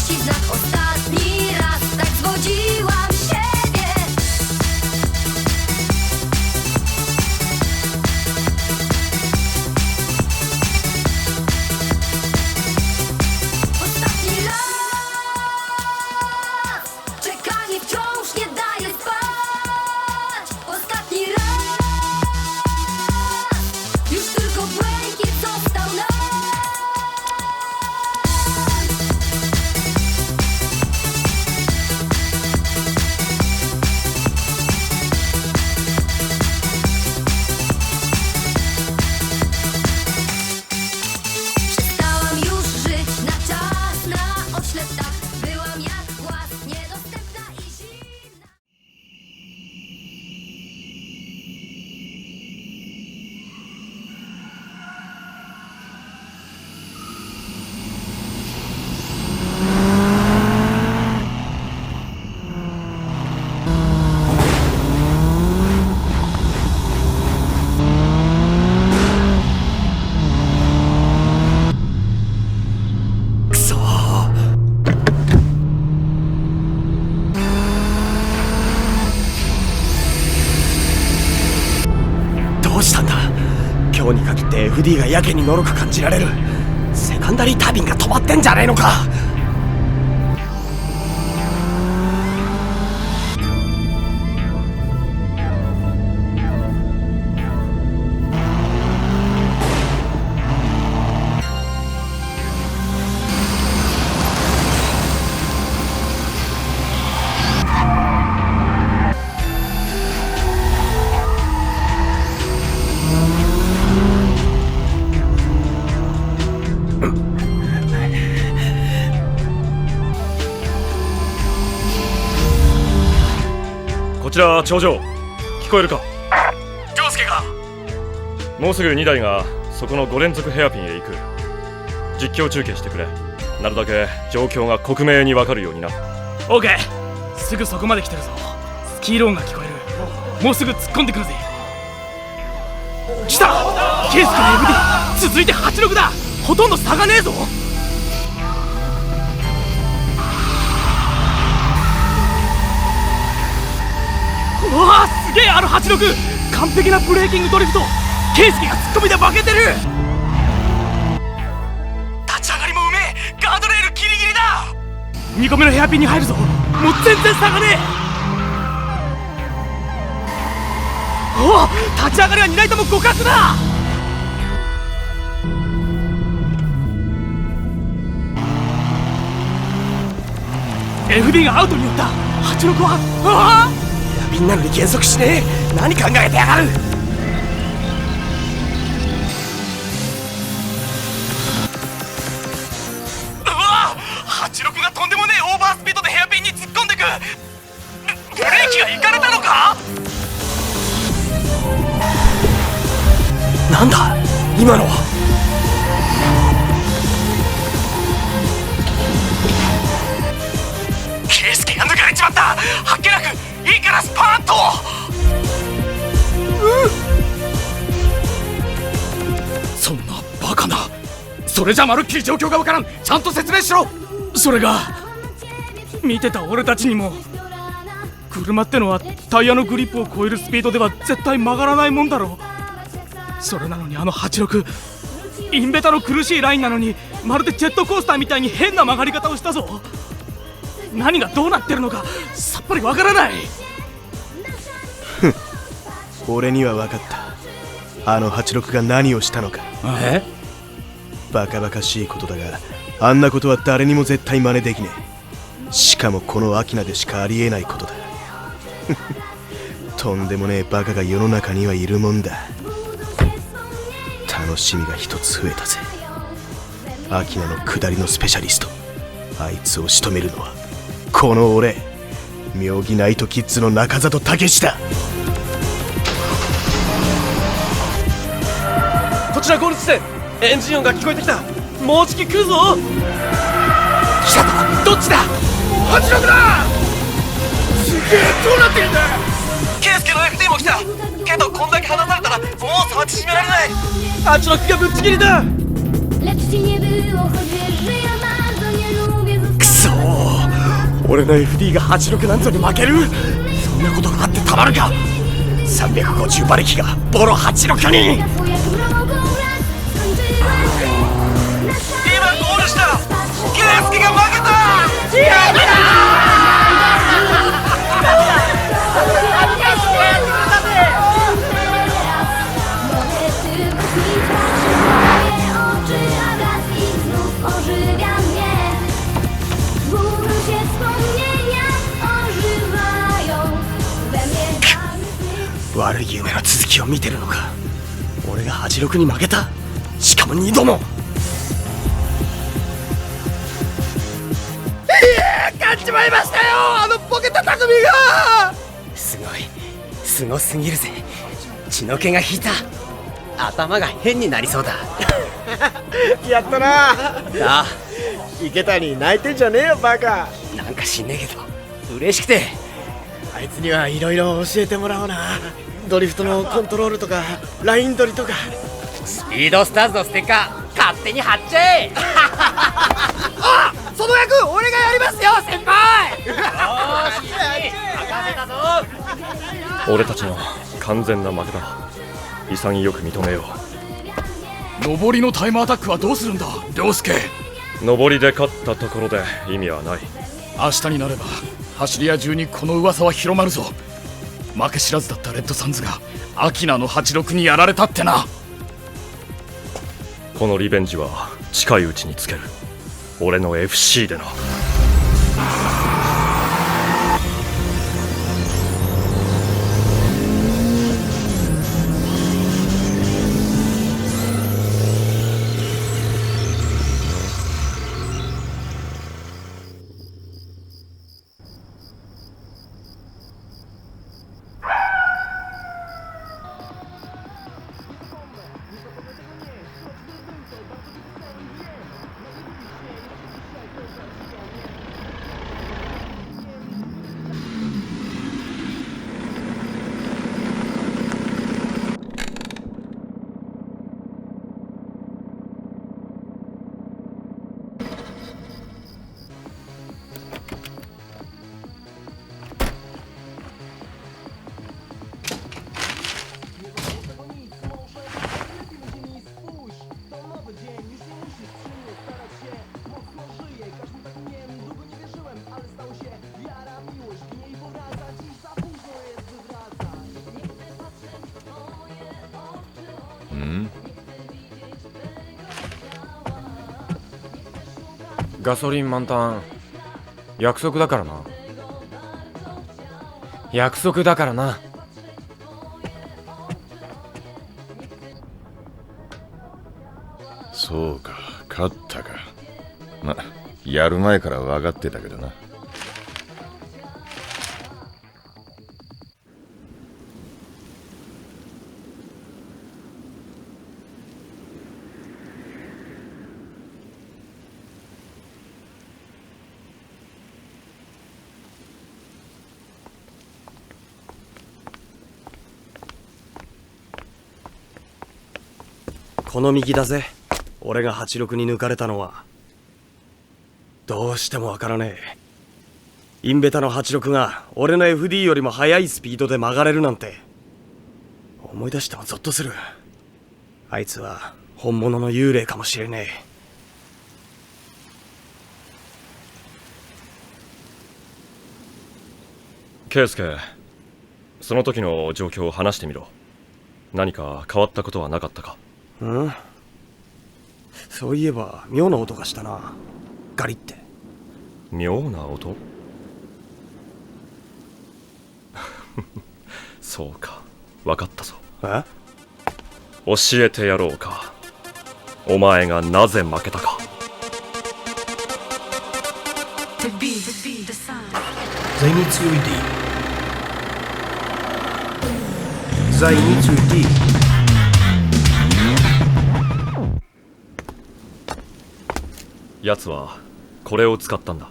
miłości znak ostatni raz. Tak zwodziłam siebie. Ostatni raz. Czekanie wciąż nie daje spać. Ostatni raz. Już tylko błękit został nam. Przestałam już żyć na czas, na ośleptach. Byłam jak głaz, niedostępna i zimna.くそー。どうしたんだ。今日に限って FD がやけにのろく感じられる。セカンダリータービンが止まってんじゃねえのか。こちら頂上、聞こえるか。丈介が。もうすぐ2台がそこの5連続ヘアピンへ行く。実況中継してくれ。なるだけ状況が克明に分かるようにな。オーケー、すぐそこまで来てるぞ。スキーローンが聞こえる。もうすぐ突っ込んでくるぜ。来た。ケースから FD 続いて86だ。ほとんど差がねえぞ。うわー、すげえ。あの86完璧なブレーキングドリフト。ケイスケが突っ込みで負けてる。立ち上がりもうめえ。ガードレールギリギリだ。2個目のヘアピンに入るぞ。もう全然差がねえ。おお、立ち上がりは2台とも互角だ。FD がアウトに寄った。86はああ、みんなのに減速しねえ。何考えてやがる。うわ、86がとんでもねえオーバースピードでヘアピンに突っ込んでく。ブレーキがいかれたのか。なんだ今のは。ケイスケが抜かれちまった。はっけなくいいからスパーンと。そんなバカな。それじゃまるっきり状況がわからん。ちゃんと説明しろ。それが見てた俺たちにも、車ってのはタイヤのグリップを超えるスピードでは絶対曲がらないもんだろう。それなのにあの86、インベタの苦しいラインなのにまるでジェットコースターみたいに変な曲がり方をしたぞ。何がどうなってるのかさっぱりわからない。俺には分かった。あの86が何をしたのか。え？バカバカしいことだが、あんなことは誰にも絶対真似できねえ。しかもこのアキナでしかありえないことだ。とんでもねえバカが世の中にはいるもんだ。楽しみが一つ増えたぜ。アキナの下りのスペシャリスト、あいつを仕留めるのはこの俺、妙義ナイトキッズの中里武史だ。こちらゴール地点。エンジン音が聞こえてきた。もうじき来るぞ。来たぞ。どっちだ。86だ。すげえ、どうなってるんだ。ケイスケの FD も来たけど、こんだけ離されたらもう差は縮められない。86がぶっちぎりだ。くそー、俺の FD が86なんぞに負ける。そんなことがあってたまるか。350馬力がボロ86に。今ゴールした。ケイスケが負けた。悪い夢の続きを見てるのか。俺が86に負けた。しかも2度も。勝っちまいましたよ、あのボケた匠が。すごすぎるぜ。血の気が引いた。頭が変になりそうだ。やったな。あ池谷泣いてんじゃねえよバカ。なんか知んねえけど嬉しくて。あいつにはいろいろ教えてもらおうな。ドリフトのコントロールとかライン取りとか。スピードスターズのステッカー勝手に貼っちゃえ。あ、その役俺がやりますよ先輩。任せたぞ。俺たちの完全な負けだ。潔く認めよ上りのタイムアタックはどうするんだ涼介。う。上りで勝ったところで意味はない。明日になれば走り屋中にこの噂は広まるぞ。負け知らずだったレッドサンズがアキナの86にやられたってな。このリベンジは近いうちにつける。俺の FC でな。ガソリン満タン。約束だからな。約束だからな。そうか、勝ったか。ま、やる前から分かってたけどな。この右だぜ。俺が86に抜かれたのは。どうしてもわからねえ。インベタの86が俺の FD よりも速いスピードで曲がれるなんて。思い出してもゾッとする。あいつは本物の幽霊かもしれねえ。圭介、その時の状況を話してみろ。何か変わったことはなかったか。うん、そういえば妙な音がしたな。ガリって。妙な音そうか、分かったぞ。え？教えてやろうか。お前がなぜ負けたか。They need to read. They need to read. 奴はこれを使ったんだ。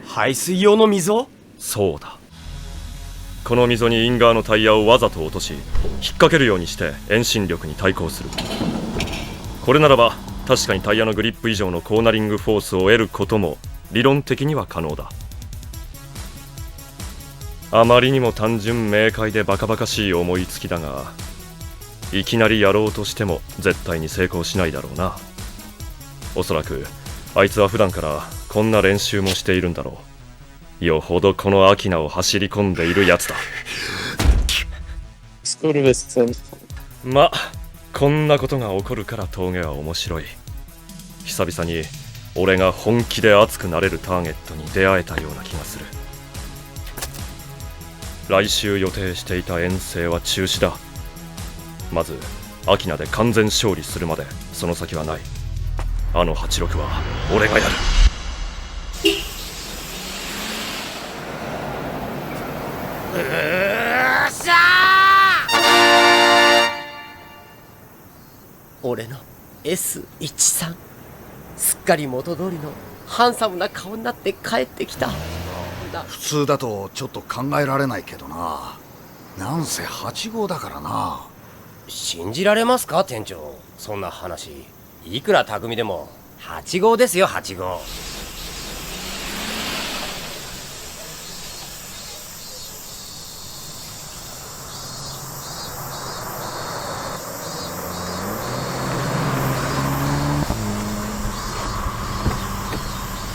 排水用の溝？そうだ。この溝にインガーのタイヤをわざと落とし、引っ掛けるようにして遠心力に対抗する。これならば確かにタイヤのグリップ以上のコーナリングフォースを得ることも理論的には可能だ。あまりにも単純明快でバカバカしい思いつきだが、いきなりやろうとしても絶対に成功しないだろうな。おそらくあいつは普段からこんな練習もしているんだろう。よほどこのアキナを走り込んでいるやつだ。ま、こんなことが起こるから峠は面白い。久々に俺が本気で熱くなれるターゲットに出会えたような気がする。来週予定していた遠征は中止だ。まずアキナで完全勝利するまでその先はない。あの86は俺がやる。俺の S13 すっかり元通りのハンサムな顔になって帰ってきた。普通だとちょっと考えられないけどな。なんせ8号だからな。信じられますか店長、そんな話。いくら匠でも8号ですよ、8号。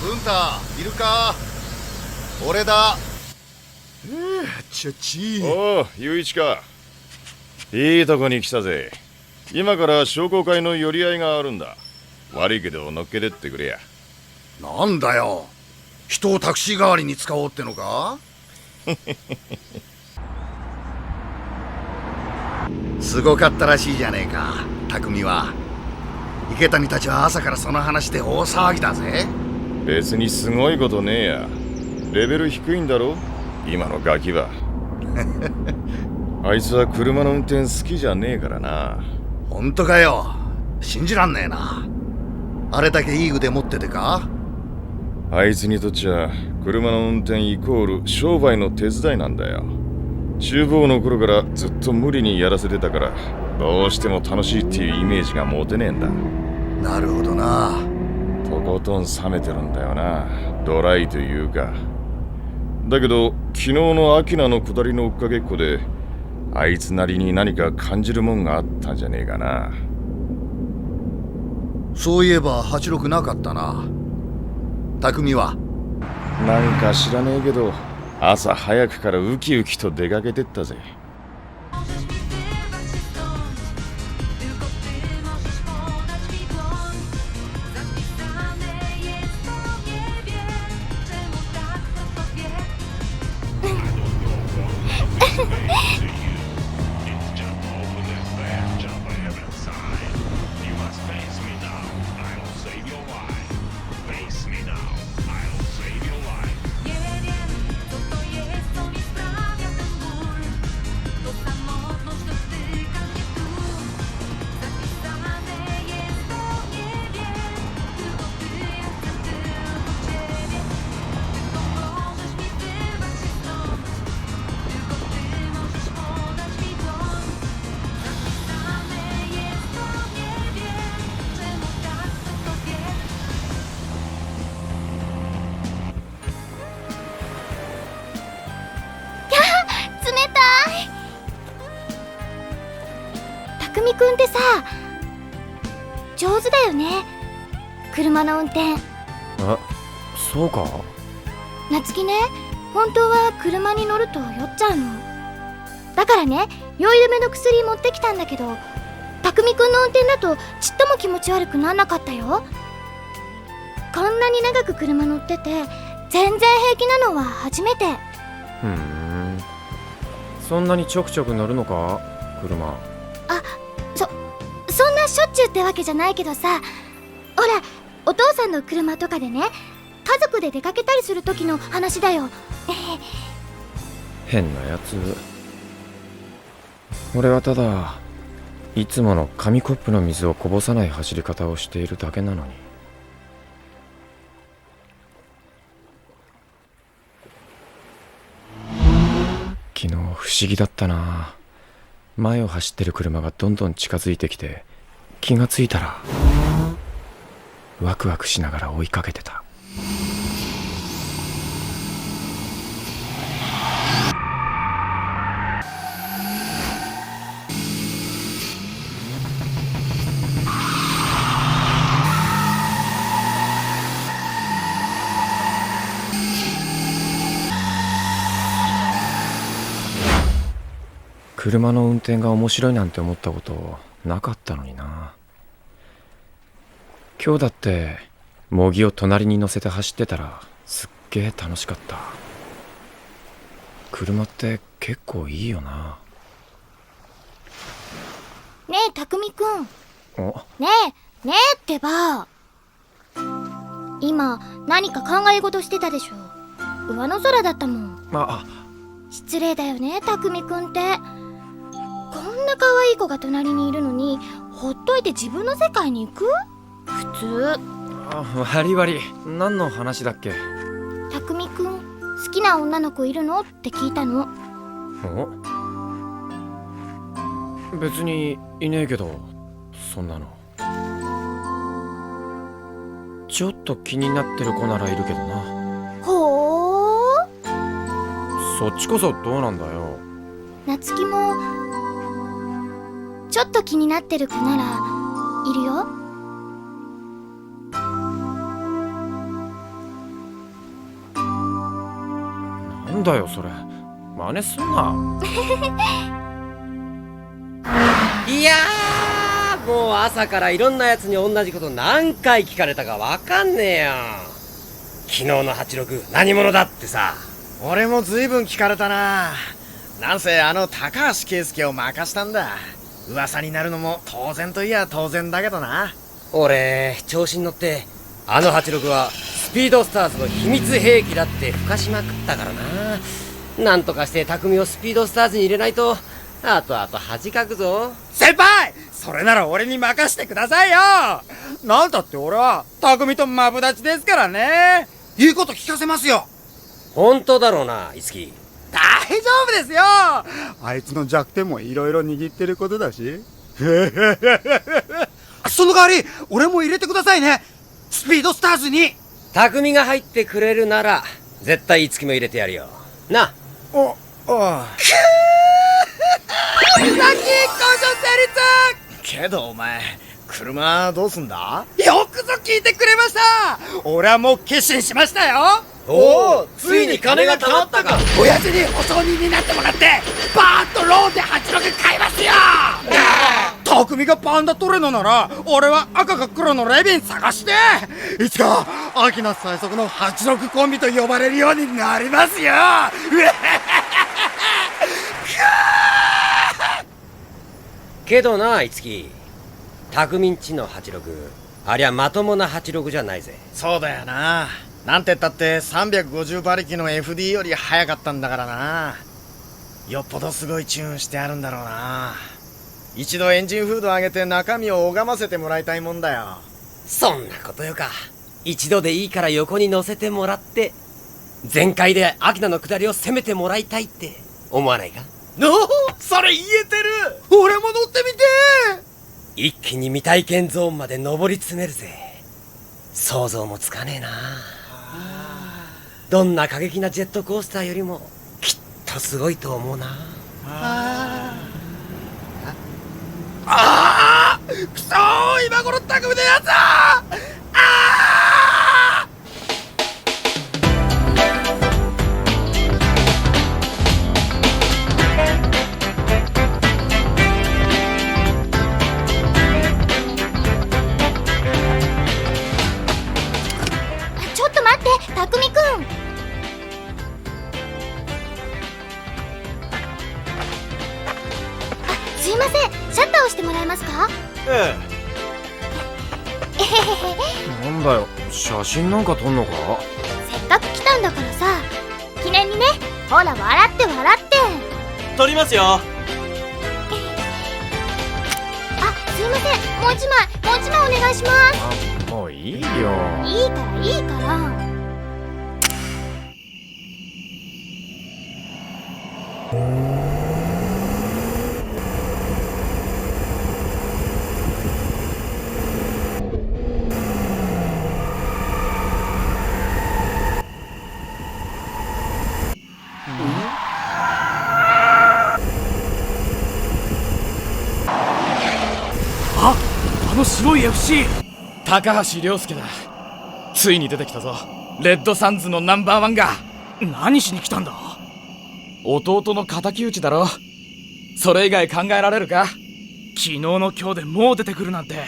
文太いるか？俺だ。おお、雄一か。いいとこに来たぜ。今から商工会の寄り合いがあるんだ。悪いけど乗っけてってくれや。なんだよ、人をタクシー代わりに使おうってのか？すごかったらしいじゃねえか、匠は。池谷たちは朝からその話で大騒ぎだぜ。別にすごいことねえや。レベル低いんだろ今のガキは。あいつは車の運転好きじゃねえからな。ほんとかよ、信じらんねえな。あれだけいい腕持っててか？あいつにとっちゃ車の運転イコール商売の手伝いなんだよ。厨房の頃からずっと無理にやらせてたから、どうしても楽しいっていうイメージが持てねえんだ。なるほどな。とことん冷めてるんだよな、ドライというか。だけど昨日のアキナの下りの追っかけっこであいつなりに何か感じるもんがあったんじゃねえかな。そういえば86なかったな。匠はなんか知らねえけど朝早くからウキウキと出かけてったぜ。匠くんってさ、上手だよね、車の運転。そうか？夏希ね、本当は車に乗ると酔っちゃうの。だからね、酔い止めの薬持ってきたんだけど、匠くんの運転だとちっとも気持ち悪くなんなかったよ。こんなに長く車乗ってて全然平気なのは初めて。そんなにちょくちょく乗るのか、車？そんなしょっちゅうってわけじゃないけどさ、ほら、お父さんの車とかでね、家族で出かけたりする時の話だよ。変なやつ。俺はただいつもの紙コップの水をこぼさない走り方をしているだけなのに。昨日不思議だったな。前を走ってる車がどんどん近づいてきて、気がついたらワクワクしながら追いかけてた。車の運転が面白いなんて思ったことなかったのにな。今日だって模擬を隣に乗せて走ってたらすっげえ楽しかった。車って結構いいよな。ねえ匠くん。おねえってば。今何か考え事してたでしょ。上の空だったもん。失礼だよね匠くんって。こんな可愛い子が隣にいるのにほっといて自分の世界に行く？普通。悪い悪い。何の話だっけ？匠くん好きな女の子いるのって聞いたの。別にいねえけど、そんなの。ちょっと気になってる子ならいるけどな。ほー。そっちこそどうなんだよ。夏希もちょっと気になってる子ならいるよ。なんだよそれ、真似すんな。いやー、もう朝からいろんなやつに同じこと何回聞かれたかわかんねえよ。昨日の86何者だってさ。俺も随分聞かれたな。なんせ高橋圭介を任したんだ。噂になるのも当然といや当然だけどな。俺調子に乗って86はスピードスターズの秘密兵器だってふかしまくったからな。なんとかして匠をスピードスターズに入れないとあとあと恥かくぞ。先輩、それなら俺に任してくださいよ。なんだって俺は匠とマブダチですからね。言うこと聞かせますよ。本当だろうな、いつき。大丈夫ですよ。あいつの弱点もいろいろ握ってることだし。その代わり俺も入れてくださいね、スピードスターズに。匠が入ってくれるなら絶対いつきも入れてやるよな。おあさっき交渉成立。けどお前車どうすんだ？よくぞ聞いてくれました。俺はもう決心しましたよ。おお、ついに金が貯まったか。親父に保証人になってもらってバーッとローンで86買いますよ。匠がパンダトレノなら俺は赤か黒のレビン探していつかアキナ最速の86コンビと呼ばれるようになりますよ。けどな、いつき、匠んちの86ありゃまともな86じゃないぜ。そうだよな。なんてったって350馬力の FD より速かったんだからな。よっぽどすごいチューンしてあるんだろうな。一度エンジンフード上げて中身を拝ませてもらいたいもんだよ。そんなことよか。一度でいいから横に乗せてもらって全開でアキナの下りを攻めてもらいたいって思わないか？それ言えてる。俺も乗ってみて。一気に未体験ゾーンまで上り詰めるぜ。想像もつかねえな。どんな過激なジェットコースターよりもきっとすごいと思うな。くそー、今頃匠のやつだ。ちょっと待って匠くん。すいません、シャッターをしてもらえますか？ええへへへ。なんだよ、写真なんか撮んのか？せっかく来たんだからさ、記念にね。ほら笑って笑って。撮りますよ。あ、すいません、もう一枚お願いします。もういいよ。いいからいいから。あの白い FC 高橋亮介だ。ついに出てきたぞ、レッドサンズのナンバーワンが。何しに来たんだ？弟の敵討ちだろ。それ以外考えられるか？昨日の今日でもう出てくるなんて、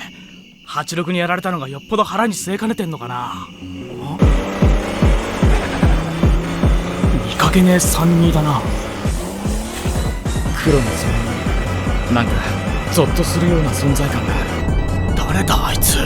86にやられたのがよっぽど腹に据えかねてんのかな。見かけねえ32だな。黒のそのなんかゾッとするような存在感がある。誰だあいつ。